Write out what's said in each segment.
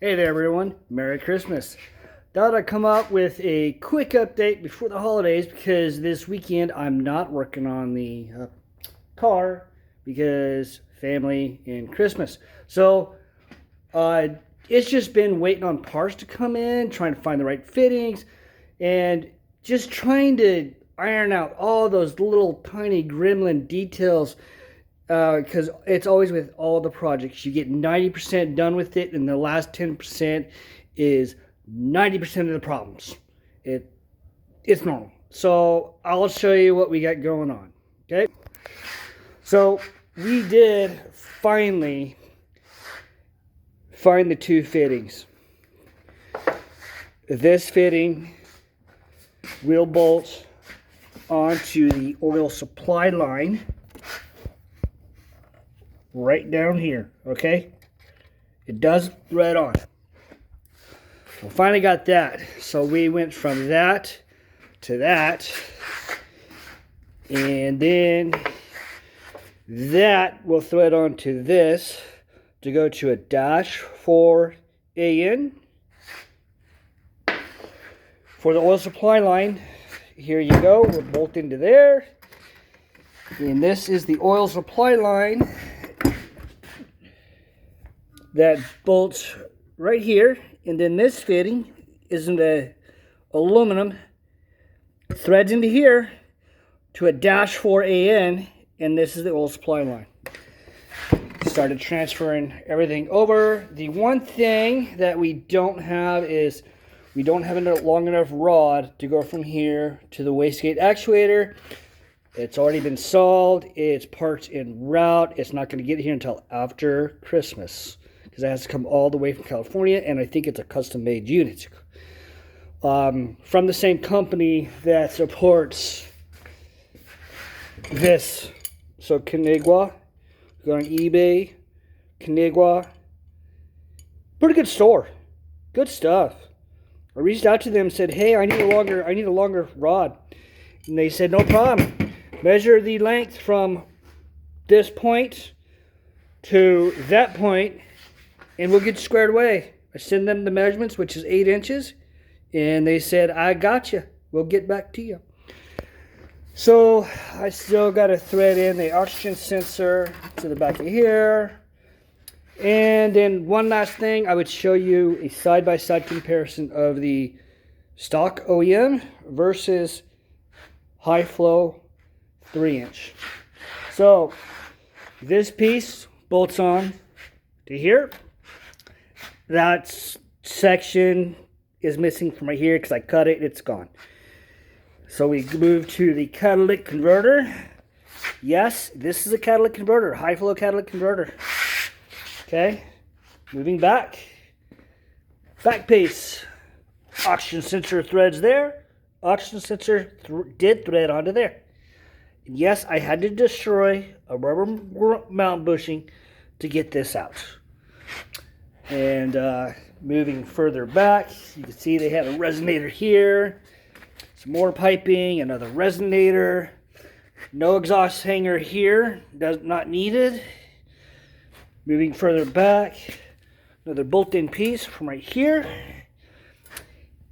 Hey there everyone, Merry Christmas. Thought I'd come up with a quick update before the holidays because this weekend I'm not working on the car because family and Christmas. So it's just been waiting on parts to come in, trying to find the right fittings, and just trying to iron out all those little tiny gremlin details. Because it's always with all the projects, you get 90% done with it, and the last 10% is 90% of the problems. It's normal. So I'll show you what we got going on. Okay. So we did finally find the two fittings. This fitting will bolt onto the oil supply line. Right down here, okay? It does thread on. We finally got that. So we went from that to that. And then that will thread onto this to go to a dash for AN. For the oil supply line, here you go. We'll bolt into there. And this is the oil supply line that bolts right here, and then this fitting is in the aluminum, threads into here to a dash 4 AN, and this is the oil supply line. Started transferring everything over. The one thing that we don't have is we don't have a long enough rod to go from here to the wastegate actuator. It's already been solved. It's parts en route. It's not going to get here until after Christmas, because it has to come all the way from California, and I think it's a custom-made unit from the same company that supports this. So Canigua, go on eBay, Canigua, pretty good store, good stuff. I reached out to them and said, "Hey, I need a longer rod," and they said, "No problem. Measure the length from this point to that point, and we'll get you squared away." I send them the measurements, which is 8 inches, and they said, "I got you. We'll get back to you." So I still got to thread in the oxygen sensor to the back of here. And then one last thing, I would show you a side-by-side comparison of the stock OEM versus high flow 3-inch. So this piece bolts on to here. That section is missing from right here because I cut it, it's gone. So we move to the catalytic converter. Yes, this is a catalytic converter, high flow catalytic converter. Okay, moving back. Back piece. Oxygen sensor threads there. Oxygen sensor did thread onto there. And yes, I had to destroy a rubber mount bushing to get this out. And moving further back, you can see they had a resonator here, some more piping, another resonator, no exhaust hanger here, not needed. Moving further back, another bolt-in piece from right here,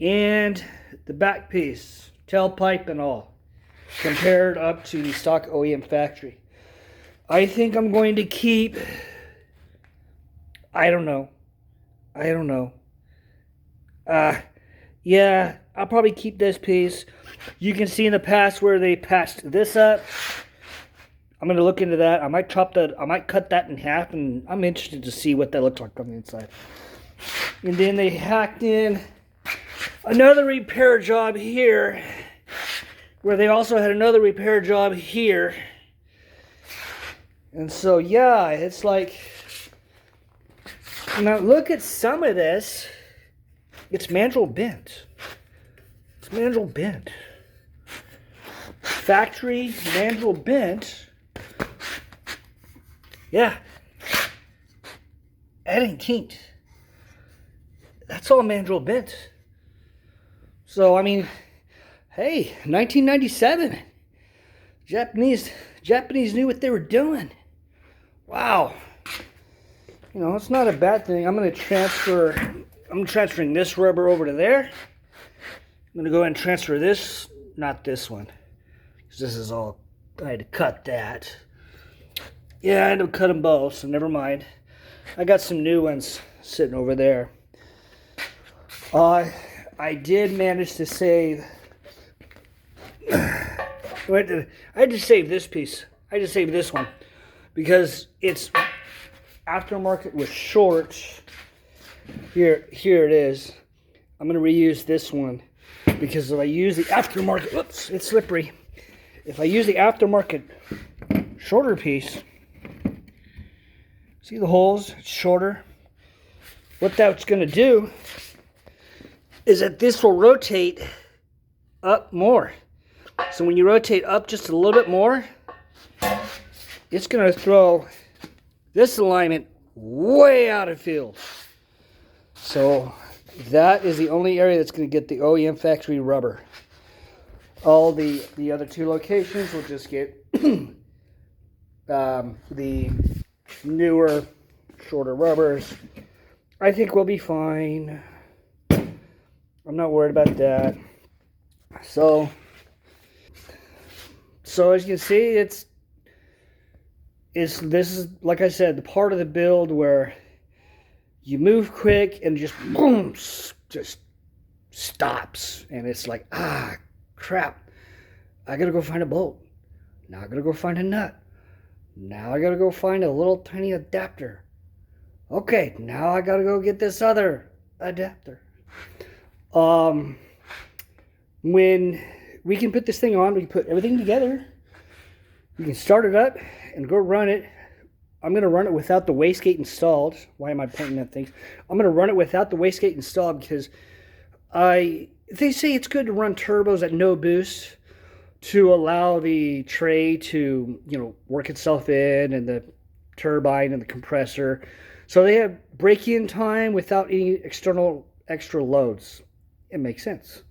and the back piece, tailpipe and all, compared up to the stock OEM factory. I think I'm going to keep, I don't know. Yeah, I'll probably keep this piece. You can see in the past where they patched this up. I'm going to look into that. I might cut that in half, and I'm interested to see what that looks like on the inside. And then they hacked in another repair job here, where they also had another repair job here. And so, yeah, it's like, now look at some of this. It's mandrel bent. It's mandrel bent. Factory mandrel bent. Yeah. That ain't kinked. That's all mandrel bent. So, I mean, hey, 1997. Japanese knew what they were doing. Wow. You know, it's not a bad thing. I'm going to transfer I'm transferring this rubber over to there. I'm going to go ahead and transfer this, not this one, because this is all, I had to cut that. Yeah, I had to cut them both, so never mind. I got some new ones sitting over there. I did manage to save, I had to save this piece. I had to save this one because it's aftermarket was short. Here it is. I'm going to reuse this one because if I use the aftermarket, whoops, it's slippery. If I use the aftermarket shorter piece, see the holes? It's shorter. What that's going to do is that this will rotate up more. So when you rotate up just a little bit more, it's going to throw this alignment way out of field. So that is the only area that's going to get the OEM factory rubber. All the other two locations will just get the newer, shorter rubbers. I think we'll be fine. I'm not worried about that. So as you can see, this is, like I said, the part of the build where you move quick and just boom, just stops. And it's like, crap. I gotta go find a bolt. Now I gotta go find a nut. Now I gotta go find a little tiny adapter. Okay, now I gotta go get this other adapter. When we can put this thing on, we can put everything together. We can start it up and go run it. I'm going to run it without the wastegate installed. Why am I pointing at things? I'm going to run it without the wastegate installed because they say it's good to run turbos at no boost to allow the tray to, work itself in, and the turbine and the compressor. So they have break-in time without any external extra loads. It makes sense.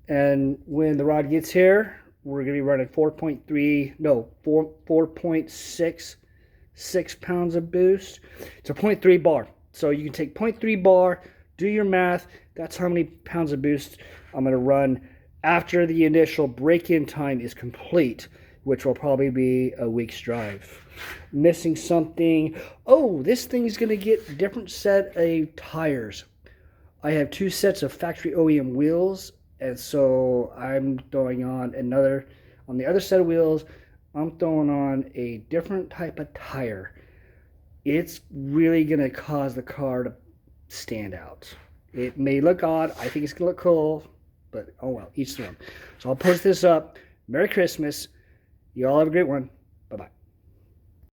And when the rod gets here, we're going to be running 4.6 pounds of boost. It's a 0.3 bar. So you can take 0.3 bar, do your math. That's how many pounds of boost I'm going to run after the initial break-in time is complete, which will probably be a week's drive. Missing something. Oh, this thing's going to get a different set of tires. I have 2 sets of factory OEM wheels, and so I'm throwing on the other set of wheels, I'm throwing on a different type of tire. It's really going to cause the car to stand out. It may look odd. I think it's going to look cool, but oh well, each their own. So I'll post this up. Merry Christmas. You all have a great one. Bye-bye.